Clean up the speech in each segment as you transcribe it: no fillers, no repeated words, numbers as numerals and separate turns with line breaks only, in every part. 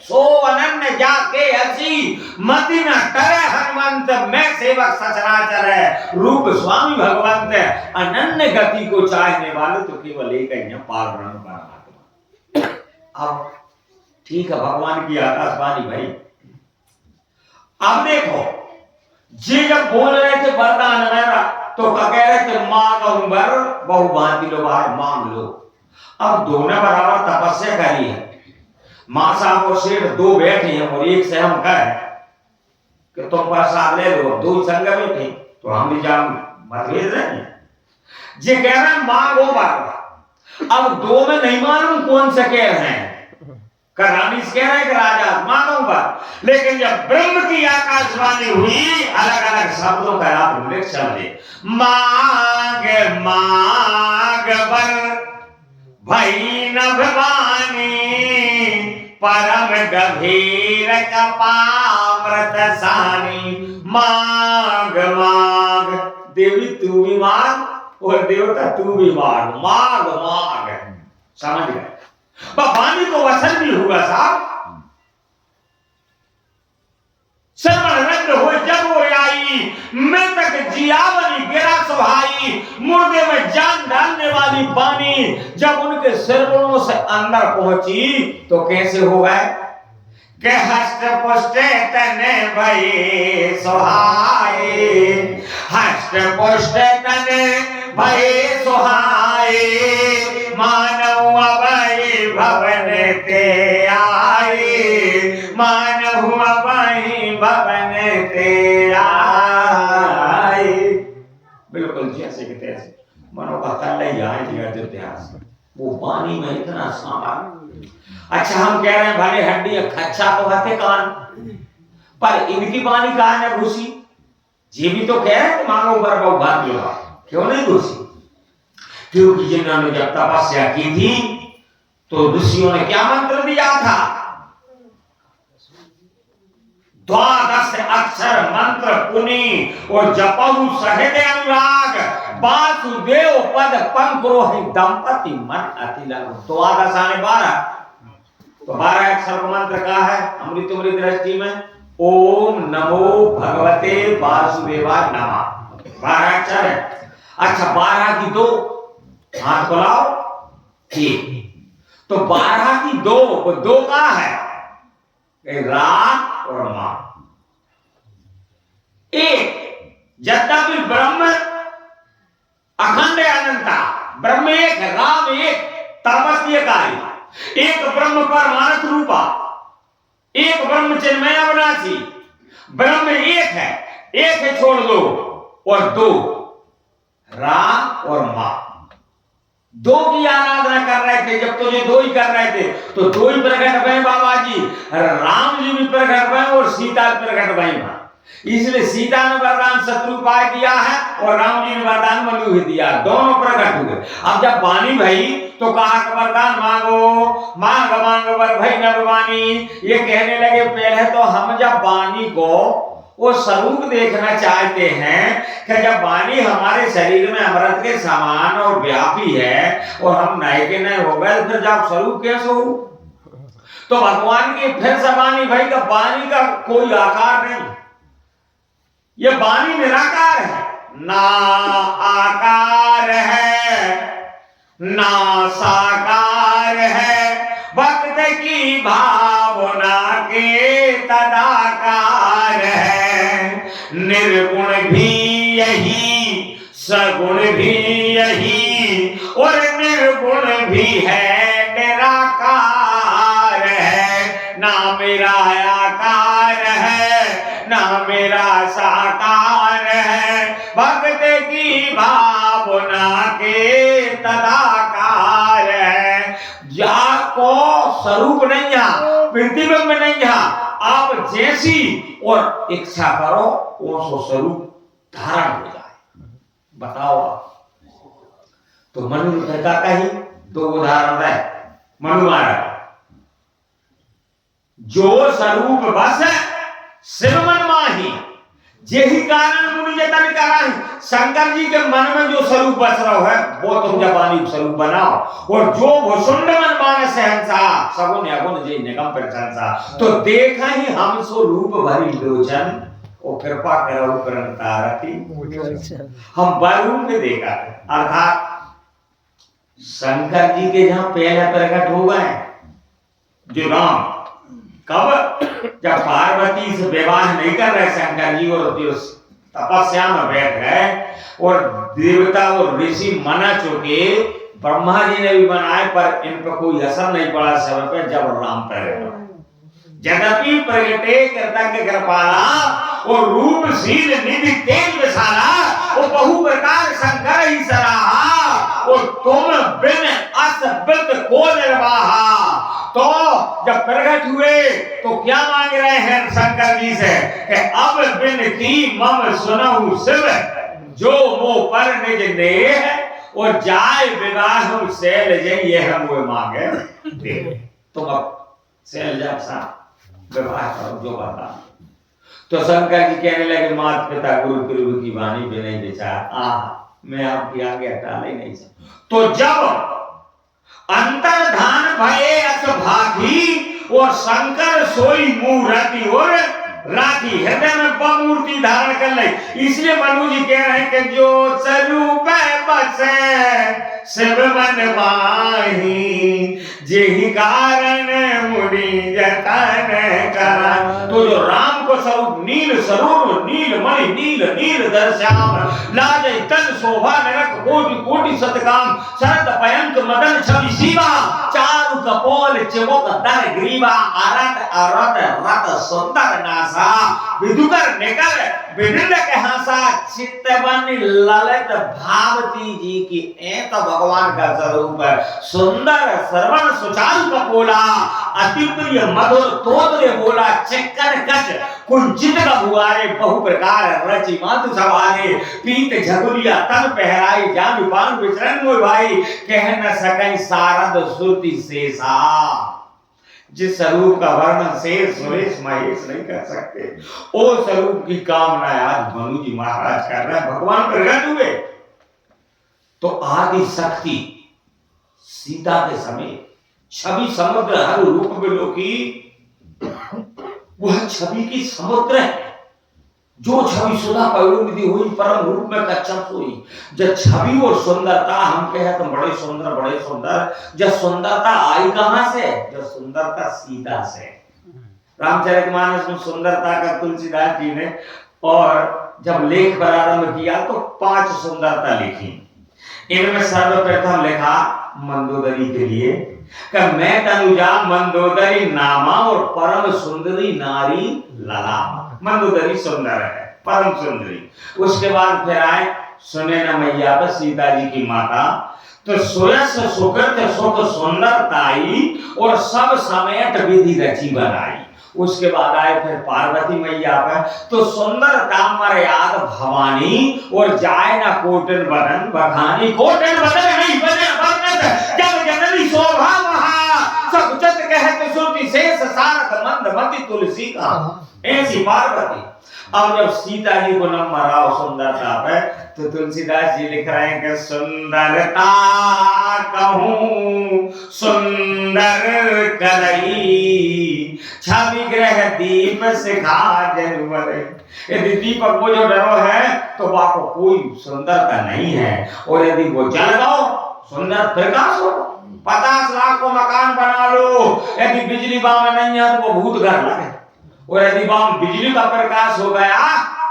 सो अनन्य जाके हसी मति न टरे हनुमंत, मैं सेवक सचराचर है रूप स्वामी भगवंत। अनन्य गति को चाहने वाले तो केवल एक ही पार ब्रह्म परमात्मा। अब ठीक है, भगवान की आकाशवाणी भाई। अब देखो, जी जब बोल रहे थे वरदान मेरा, तो कह रहे थे मांगो वर बहु भांति लो, बाहर मांग लो। अब दोनों बराबर तपस्या करी है, मां साहब और शेठ दो बैठे हैं और एक से हम कहे कि तुम प्रसाद ले लो, दो संग बैठे तो हम भी जान मतभेद रहे। जे कह रहे हैं मांगो वर, अब दो में नहीं मालूम कौन से कह रहे हैं, करानी से कह रहे हैं कि राजा मांगो वर। लेकिन जब ब्रह्म की आकाशवाणी हुई, अलग अलग शब्दों का आप उल्लेख समझे, मांग मांग वर भई न भवानी, परम गंभीर कपामृत सानी। मांग मांग देवी तू भी मांग और देवता तू भी मांग, मांग मांग। समझ गए? वाणी को वसन भी हुआ साहब। श्रवण रंग हो जब वो आई, मृतक जियावनी गिरा सुहाई। मुर्दे में जान डालने वाली वाणी जब उनके श्रवणों से अंदर पहुंची तो कैसे हो गए के हष्ट पुष्ट तने भये सुहाए, हष्ट पुष्ट तने भये सुहाए। मानव अभय भवन ते आए, मानव अभय भवन ते आए। बिल्कुल जैसे कि तैसे मनो का कल ही आए जी अयोध्या, वो वाणी में इतना सामान। अच्छा हम कह रहे हैं भले हड्डी खच्चा तो हते कान, पर इनकी वाणी कहाँ है घुसी? ये भी तो कह रहे हैं मांगो वर बहु भांति लो, क्यों नहीं घुसी? क्योंकि जिन्होंने जब तपस्या की थी तो ऋषियों ने क्या मंत्र दिया था? 12 अक्षर मंत्र पुनि और जपहु सहित अनुराग, वासुदेव पद पंक्रोहि दंपति मन अति लागु। 12 आने 12, तो 12 अक्षर का मंत्र क्या है अमृतमृत दृष्टि में? ओम नमो भगवते वासुदेवाय नमः। 12 अक्षर है। अच्छा 12 की 2 हाथ बुलाओ, ठीक। तो 12 की 2, वो 2 का है राम और मां। एक यद्यपि ब्रह्म अखंड अनंता, ब्रह्म एक है, राम एक, तपस्यकारी एक, ब्रह्म परमानंद रूपा, एक ब्रह्म चिन्मय अविनाशी। ब्रह्म एक है छोड़ दो, और 2 राम और मां। 2 की आराधना कर रहे थे। जब तो ये 2 ही कर रहे थे तो 2 ही प्रकट भय बाबा जी, राम जी भी प्रकट भय और सीता प्रकट भय। इसलिए सीता ने वरदान शत्रु पाय दिया है और राम जी ने वरदान मनु ही दिया, दोनों प्रकट हुए। अब जब वाणी भई तो कहा कि वरदान मांगो, मांग मांग वर भई न भवानी। ये कहने लगे पहले तो हम जब वाणी को वो स्वरूप देखना चाहते हैं कि जब वाणी हमारे शरीर में अमृत के समान और व्यापी है और हम नए के नए हो गए, फिर जब स्वरूप कैसे हो? तो भगवान की फिर से वाणी भाई का वाणी का कोई आकार नहीं, ये वाणी निराकार है, ना आकार है ना साकार है, भक्त की भावना के तदाकार है। निर्गुण भी यही, सगुण भी यही, और निर्गुण भी है निराकार है। ना मेरा आकार है ना मेरा साकार है, भक्त की भावना के तदाकार है। जाको स्वरूप नहीं है, प्रतिबिंब नहीं है, आप जैसी और इच्छा करो वो स्वरूप धारण हो जाए। बताओ आप। तो मनु का कही 2 उदाहरण है। मनु महाराज जो स्वरूप बस शिव मन माही, यही कारण मुनि जतन करा है। शंकर जी के मन में जो स्वरूप बस रहा है वो तुम जबानी स्वरूप बनाओ। और जो भुसुंड मन मानस हंसा सगुन अगुण जे निगम प्रशंसा। तो देखा ही हम सो रूप भरी लोचन ओ कृपा करो करता रति। हम बारूद में देखा अर्थात शंकर जी के जहां पहला प्रकट हो गए जो राम, कब? जब पार्वती से विवाह नहीं कर रहे शंकर जी और तपस्या में बैठ गए और देवता और ऋषि मना चुके, ब्रह्मा जी ने भी बनाए पर इन पर कोई असर नहीं पड़ा समय पे जब राम प्रकट। जगति प्रगटे कृतज्ञ कृपाला और रूप शील निधि तेज विशाला वो बहु प्रकार शंकर ही सराहा और तुम बिन अस बित को निर्वाहा। तो जब प्रकट हुए तो क्या मांग रहे हैं शंकर जी से कि अब बिनती मम सुनहु शिव जो मो पर निज नेह और जाय विवाह शैल जय ये हम वो मांगे दे। तुम अब शैल जा सा विवाह करो जो बता। तो शंकर जी कहने लगे माता पिता गुरु गुरु की वाणी विनय विचार मैं आपकी आगे हटा नहीं सकता। तो जब अंतर्धान भये अस भागी और शंकर सोई मूर्ति और राखी हृदय में बमूर्ति धारण कर ले। इसलिए मनु जी कह रहे हैं कि जो स्वरूप बसे शिव मन माही जेहि कारण मुनि जतन करा। तो जो राम को स्वरूप नील स्वरूप नील मणि नील नील दर्श्याम लाज तन शोभा नरक कोटि कोटि सतकाम शरद भयंक मदन छवि शिवा चारु कपोल चिमुक दर ग्रीवा आरत आरत रत सुंदर नासा विदुकर निकर विदुलक हासा चित्तवन ललित भावती जी की ऐत भगवान का स्वरूप है। सुंदर श्रवण सुचारु कपोला अति प्रिय मधुर तोत्र बोला चक्कर कच कुंचित का बुआरे बहु प्रकार रचि मातु सवारे पीत झगुलिया तन पहराई जान पान विचरण मोय भाई कह न सकई सारद श्रुति शेषा। जिस स्वरूप का वर्णन शेष सुरेश महेश नहीं कर सकते वो स्वरूप की कामना आज मनु जी महाराज कर रहे हैं। भगवान प्रकट हुए तो आदि शक्ति सीता के समय छवि समुद्र हर रूप में लोकी वह छवि की समुद्र है। जो छवि सुधा पयोनिधि हुई परम रूप में कच्चम सोई। जब छवि और सुंदरता हम कहे तो बड़े सुंदर जब सुंदरता आई कहां से? जब सुंदरता सीता से। रामचरितमानस में सुंदरता का तुलसीदास जी ने और जब लेख प्रारंभ किया तो 5 सुंदरता लिखी। इनमें सर्वप्रथम लिखा मंदोदरी के लिए कि मैं तनुजा मंदोदरी नामा और परम सुंदरी नारी ललामा। मंदोदरी सुंदर है परम सुंदरी। उसके बाद फिर आए सुने न मैया पर सीता जी की माता तो सुयस सुकृत सुख सुंदरताई और सब समेत विधि रची बनाई। उसके बाद आए फिर पार्वती मैया पर तो सुंदरता मर्याद भवानी और जाए ना कोटन बदन बखानी। कोटन बदन नहीं बने जब जननी शोभा महा सब चत कहत श्रुति शेष सारथ मंद मति तुलसी का ऐसी पार्वती। अब जब सीता जी को नंबर आओ सुंदरता पे तो तुलसीदास जी लिख रहे हैं कि सुंदरता कहूं सुंदर करई छवि ग्रह दीप सिखा जरूर। यदि दीपक वो जो डरो है तो वहां को कोई सुंदरता नहीं है और यदि वो जल गो सुंदर प्रकाश हो। 50 लाख को मकान बना लो यदि बिजली बाम नहीं है तो वो भूत घर लगे और यदि बाम बिजली का प्रकाश हो गया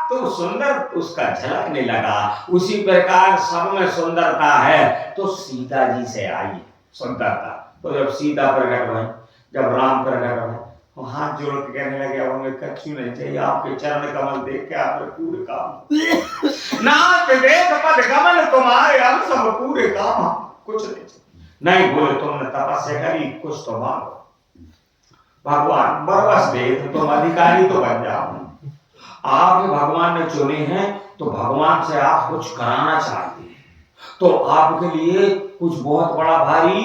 तो सुंदर उसका झलकने लगा। उसी प्रकार सब में सुंदरता है तो सीता जी से आई सुंदरता। तो जब सीता प्रकट हुई जब राम प्रकट हुए वो हाथ जोड़ के कहने लगे अब हमें कछु नहीं चाहिए आपके चरण कमल देख के आपने पूरे काम नाथ देख पद कमल तुम्हारे हम सब पूरे काम कुछ नहीं चाहिए। नहीं बोले तुमने तपस्या करी कुछ तो मांगो भगवान बरबस दे तो तुम अधिकारी तो बन जाओ। आप भगवान ने चुने हैं तो भगवान से आप कुछ कराना चाहते हैं तो आपके लिए कुछ बहुत बड़ा भारी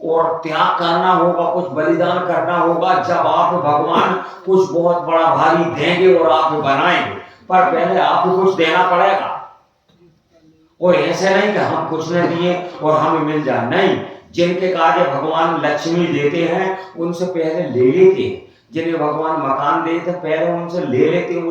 और त्याग करना होगा कुछ बलिदान करना होगा। जब आप भगवान कुछ बहुत बड़ा भारी देंगे और आप बनाएंगे पर पहले आपको कुछ देना पड़ेगा। और ऐसे नहीं कि हम कुछ न दिए और हमें मिल जाए, नहीं। जिनके कार्य भगवान लक्ष्मी देते हैं उनसे पहले ले लेते हैं, जिन्हें भगवान मकान देते पहले उनसे ले लेते हैं।